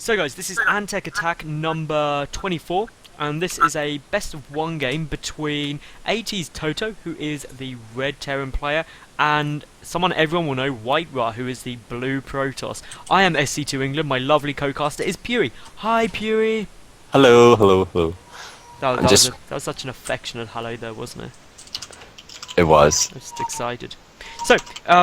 So guys, this is Antec Attack number 24, and this is a best of one game between ATToto, who is the red Terran player, and someone everyone will know, WhiteRa, who is the blue Protoss. I am SC2 England, my lovely co-caster is Puri. Hi Puri! Hello, hello, hello. That was such an affectionate hello there, wasn't it? It was. I'm just excited. So,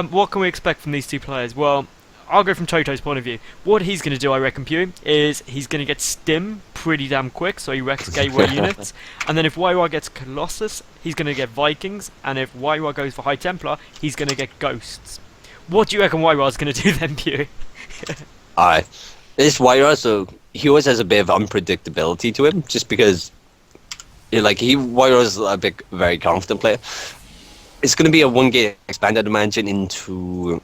what can we expect from these two players? Well, I'll go from Toto's point of view. What he's going to do, I reckon, Pew, is he's going to get Stim pretty damn quick, so he wrecks gateway units. And then if WhiteRa gets Colossus, he's going to get Vikings. And if WhiteRa goes for High Templar, he's going to get Ghosts. What do you reckon WhiteRa's going to do then, Pew? Alright. This WhiteRa, so he always has a bit of unpredictability to him, just because, WhiteRa's a very confident player. It's going to be a one-game expand, I'd imagine, into...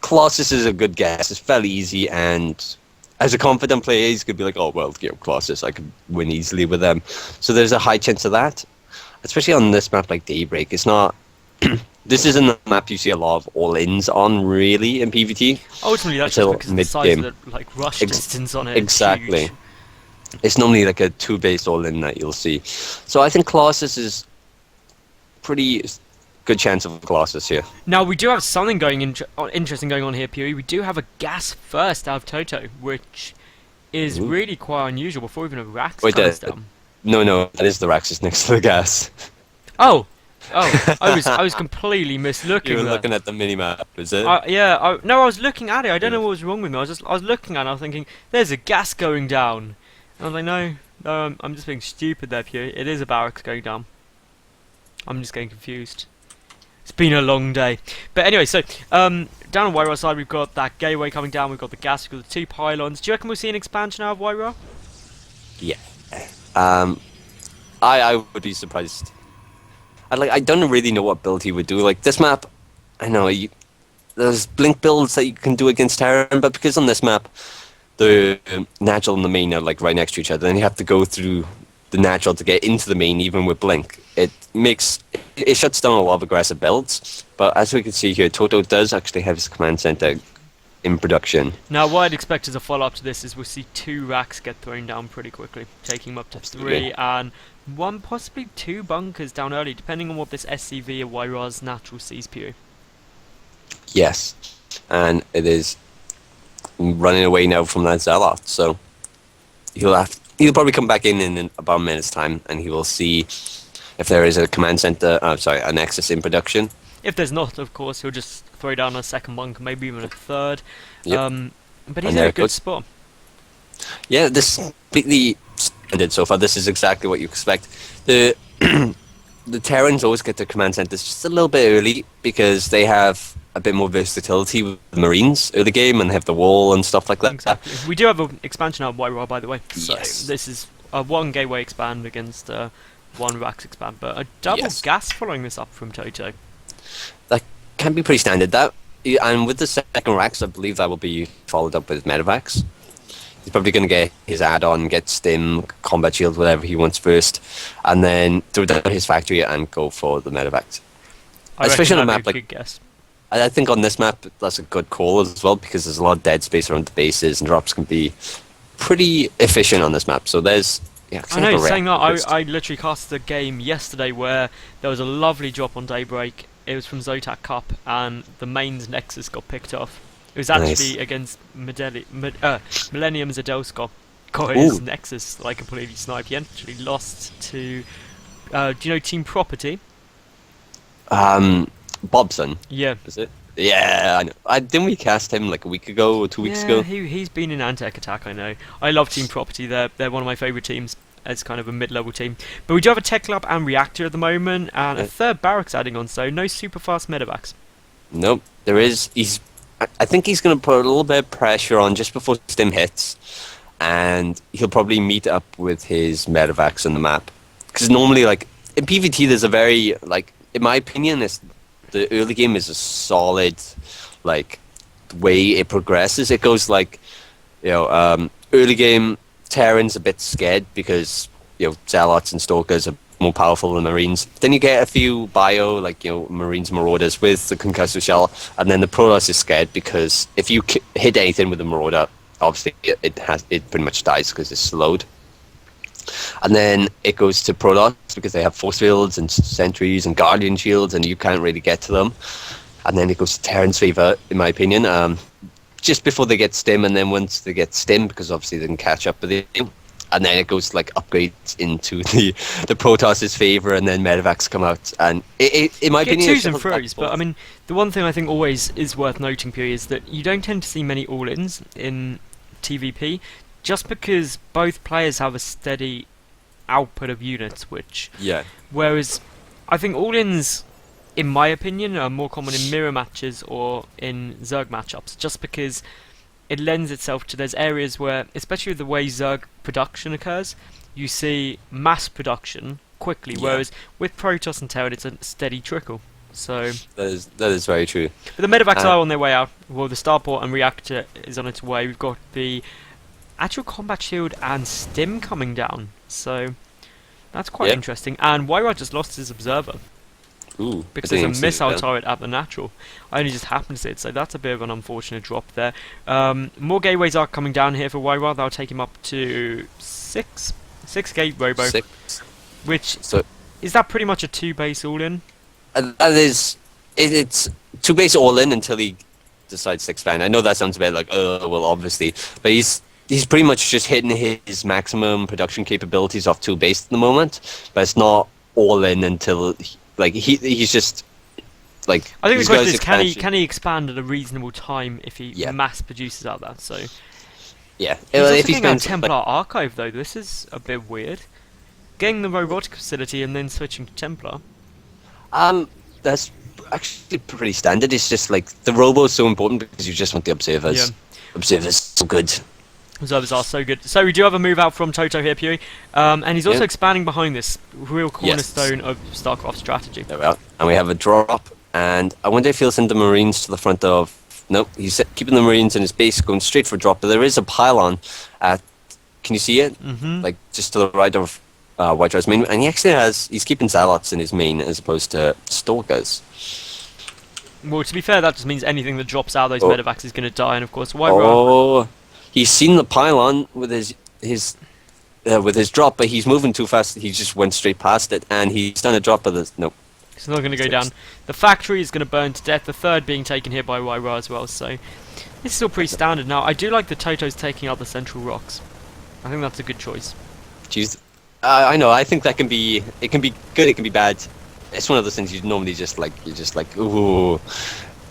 Colossus is a good guess. It's fairly easy, and as a confident player, he's going to be like, oh, well, Colossus, I could win easily with them. So there's a high chance of that, especially on this map like Daybreak. It's not... this isn't a map you see a lot of all-ins on, really, in PvT. Ultimately, that's just because of the size of the rush distance on it. Exactly. It's normally like a two-base all-in that you'll see. So I think Colossus is pretty... good chance of Colossus here. Now we do have something interesting going on here, Puri. We do have a gas first out of Toto, which is really quite unusual before even a Rax comes down. No, that is the Raxus next to the gas. Oh, I was completely mislooking. You were looking at the minimap, is it? Yeah, no, I was looking at it. I don't know what was wrong with me. I was looking at it and I was thinking, there's a gas going down. And I was like, no, I'm just being stupid there, Puri. It is a barracks going down. I'm just getting confused. It's been a long day. But anyway, so, down on WhiteRa's side, we've got that gateway coming down, we've got the gas, we've got the two pylons. Do you reckon we'll see an expansion out of WhiteRa? Yeah. I would be surprised. I don't really know what build he would do. Like, this map, I know, there's blink builds that you can do against Terran, but because on this map, the natural and the main are, right next to each other, and you have to go through the natural to get into the main, even with blink. It shuts down a lot of aggressive builds, but as we can see here, Toto does actually have his command center in production. Now, what I'd expect as a follow-up to this is we'll see two racks get thrown down pretty quickly, taking them up to 3, and one, possibly 2 bunkers down early, depending on what this SCV of WhiteRa's natural sees, Pew. Yes, and it is running away now from that Zealot, so he'll probably come back in about a minute's time, and he will see if there is a command center, a Nexus in production. If there's not, of course, he'll just throw down a second bunker, maybe even a third. Yep. But he's in a good spot. Yeah, this is completely standard so far. This is exactly what you expect. The Terrans always get their command centers just a little bit early because they have a bit more versatility with the Marines early game and have the wall and stuff like that. Exactly. We do have an expansion out of WhiteRa, by the way. So yes. This is a one gateway expand against one Rax expand, but a double gas following this up from Toto. That can be pretty standard. And with the second Rax, I believe that will be followed up with Medivacs. He's probably going to get his add-on, get Stim, Combat Shield, whatever he wants first, and then throw down his factory and go for the Medivac. Especially on a map like... guess. I think on this map, that's a good call as well, because there's a lot of dead space around the bases, and drops can be pretty efficient on this map. So there's... Yeah, I know, saying that, I literally cast a game yesterday where there was a lovely drop on Daybreak. It was from Zotac Cup, and the mains Nexus got picked off. It was actually against Millennium Zadelskov. God, his Nexus completely sniped. He actually lost to... do you know Team Property? Bobson. Yeah. Is it? Yeah, I know. Didn't we cast him a week ago or 2 weeks ago? Yeah, he's been in Antec Attack, I know. I love Team Property, they're one of my favourite teams as kind of a mid-level team. But we do have a Tech Lab and Reactor at the moment, and a third Barracks adding on, so no super fast medevacs. Nope, there is. I think he's going to put a little bit of pressure on just before Stim hits, and he'll probably meet up with his medevacs on the map. Because normally, in PvT, there's a very, in my opinion, the early game is a solid, way it progresses. It goes early game, Terran's a bit scared because, Zealots and Stalkers are more powerful than Marines. Then you get a few bio, Marines Marauders with the concussive shell, and then the Protoss is scared because if you hit anything with the Marauder, obviously it pretty much dies because it's slowed. And then it goes to Protoss because they have force fields and sentries and guardian shields, and you can't really get to them. And then it goes to Terran's favor, in my opinion, just before they get stim, and then once they get stim, because obviously they can catch up with you. And then it goes like upgrades into the Protoss's favor, and then medevacs come out. And in my opinion, twos and throws. But I mean, the one thing I think always is worth noting, Puri, is that you don't tend to see many all-ins in TVP, just because both players have a steady output of units. Whereas I think all-ins, in my opinion, are more common in mirror matches or in Zerg matchups, just because it lends itself to, there's areas where, especially the way Zerg production occurs, you see mass production quickly, whereas with Protoss and Terran it's a steady trickle. So that is very true. But the medevacs are on their way out. Well, the starport and reactor is on its way. We've got the actual combat shield and stim coming down, so that's quite interesting. And WhiteRa just lost his observer. Ooh, because there's a missile turret at the natural. I only just happened to see it, so that's a bit of an unfortunate drop there. More gateways are coming down here for WhiteRa. That'll take him up to 6 gate robo. 6. Which is that pretty much a 2-base all-in? That is, it's 2-base all-in until he decides to expand. I know that sounds a bit like, well, obviously, but he's pretty much just hitting his maximum production capabilities off 2-base at the moment. But it's not all-in until he's just like. I think the question is, can he expand at a reasonable time if he mass produces out that? So yeah, he's also getting a Templar archive though. This is a bit weird. Getting the robotic facility and then switching to Templar. That's actually pretty standard. It's just like the robo is so important because you just want the observers. Observers so good. Observers are so good. So we do have a move out from Toto here, Puri, and he's also expanding behind this real cornerstone of StarCraft strategy. There we are. And we have a drop, and I wonder if he'll send the Marines to the front of... Nope, he's keeping the Marines in his base, going straight for a drop, but there is a pylon at... Can you see it? Mm-hmm. Like, just to the right of WhiteRa's main, and he actually he's keeping Zealots in his main as opposed to Stalkers. Well, to be fair, that just means anything that drops out of those medevacs is going to die, and of course, WhiteRa... He's seen the pylon with his drop, but he's moving too fast. He just went straight past it, and he's done a drop, but nope. It's not going to go down. The factory is going to burn to death. The third being taken here by WhiteRa as well. So this is all pretty standard. Now I do like the Totos taking out the central rocks. I think that's a good choice. Jeez, I know. I think that can be. It can be good. It can be bad. It's one of those things you normally just like. You're just like, ooh.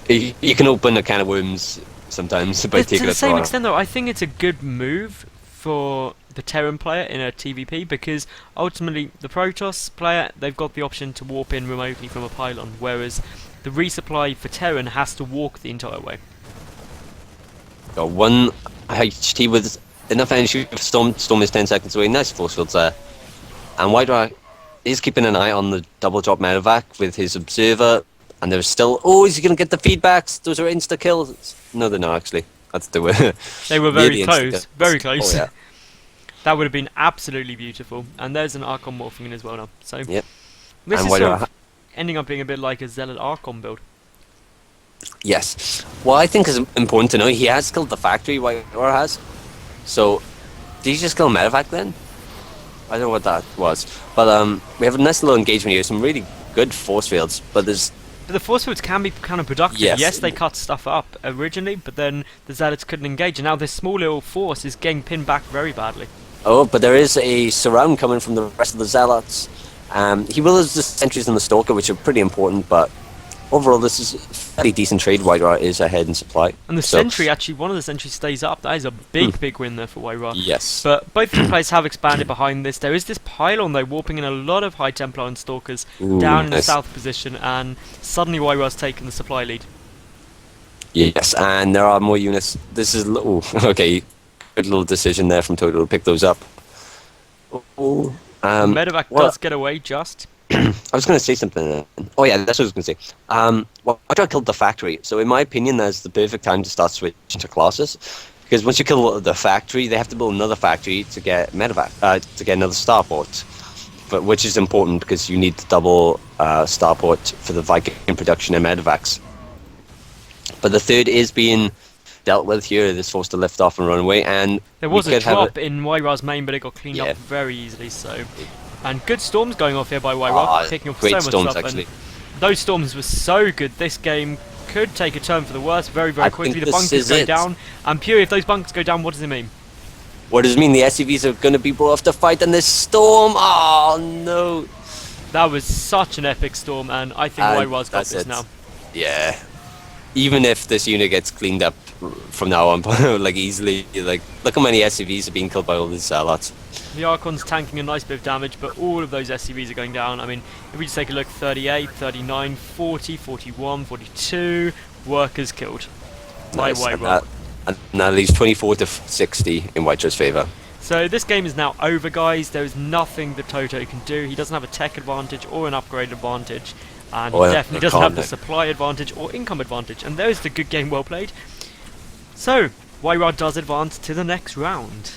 You can open a can of worms sometimes by taking to the same extent though, I think it's a good move for the Terran player in a TVP, because ultimately the Protoss player, they've got the option to warp in remotely from a pylon, whereas the resupply for Terran has to walk the entire way. Got one HT with enough energy for Storm. Storm is 10 seconds away. Nice force fields there. And WhiteRa is keeping an eye on the double drop medevac with his observer. And there's still... Oh, is he going to get the feedbacks? Those are insta-kills. No, they're not, actually. That's the way. They were very close. Very close. Oh, yeah. That would have been absolutely beautiful. And there's an Archon morphing in as well now. So yep. This is sort of ending up being a bit like a Zealot Archon build. Yes. Well, I think it's important to know he has killed the factory, WhiteRa has. So, did he just kill medevac then? I don't know what that was. But we have a nice little engagement here. Some really good force fields. But the force fields can be kind of productive. Yes, they cut stuff up originally, but then the Zealots couldn't engage, and now this small little force is getting pinned back very badly. Oh, but there is a surround coming from the rest of the Zealots. He will lose the sentries and the Stalker, which are pretty important, but overall this is a fairly decent trade. WhiteRa is ahead in supply. And the sentry, actually, one of the sentries stays up. That is a big win there for WhiteRa. Yes. But both of the players have expanded behind this. There is this pylon, though, warping in a lot of High Templar and Stalkers down in the south position, and suddenly WhiteRa's taken the supply lead. Yes, and there are more units. This is... Oh, okay. Good little decision there from Toto to pick those up. Medevac does get away just. I was going to say something. Oh yeah, that's what I was going to say. WhiteRa killed the factory, so in my opinion, that's the perfect time to start switching to classes. Because once you kill the factory, they have to build another factory to get medevac, to get another starport. But which is important because you need the double starport for the Viking production and medevacs. But the third is being dealt with here. They're supposed to lift off and run away, and There we was a could have drop in WhiteRa's main, but it got cleaned Yeah. up very easily. So, and good storms going off here by WhiteRa, Ah, picking up great so much storms, stuff. actually. And those storms were so good. This game could take a turn for the worse very, very I quickly. think The this bunkers is go it. down, and Pure, if those bunkers go down, what does it mean? What does it mean? The SCVs are going to be brought off to fight in this storm. Oh no! That was such an epic storm, and I think And WhiteRa's got that's this it. now. Yeah. Even if this unit gets cleaned up from now on, like easily, like look how many SCVs are being killed by all these lots. The Archon's tanking a nice bit of damage, but all of those SCVs are going down. I mean, if we just take a look, 38, 39, 40, 41, 42 workers killed by Nice. WhiteRa. And that leaves 24 to 60 in WhiteRa's favour. So this game is now over, guys. There is nothing that Toto can do. He doesn't have a tech advantage or an upgrade advantage, and he Or definitely a doesn't have the contact. supply advantage or income advantage. And there's the good game well played. So WhiteRa does advance to the next round.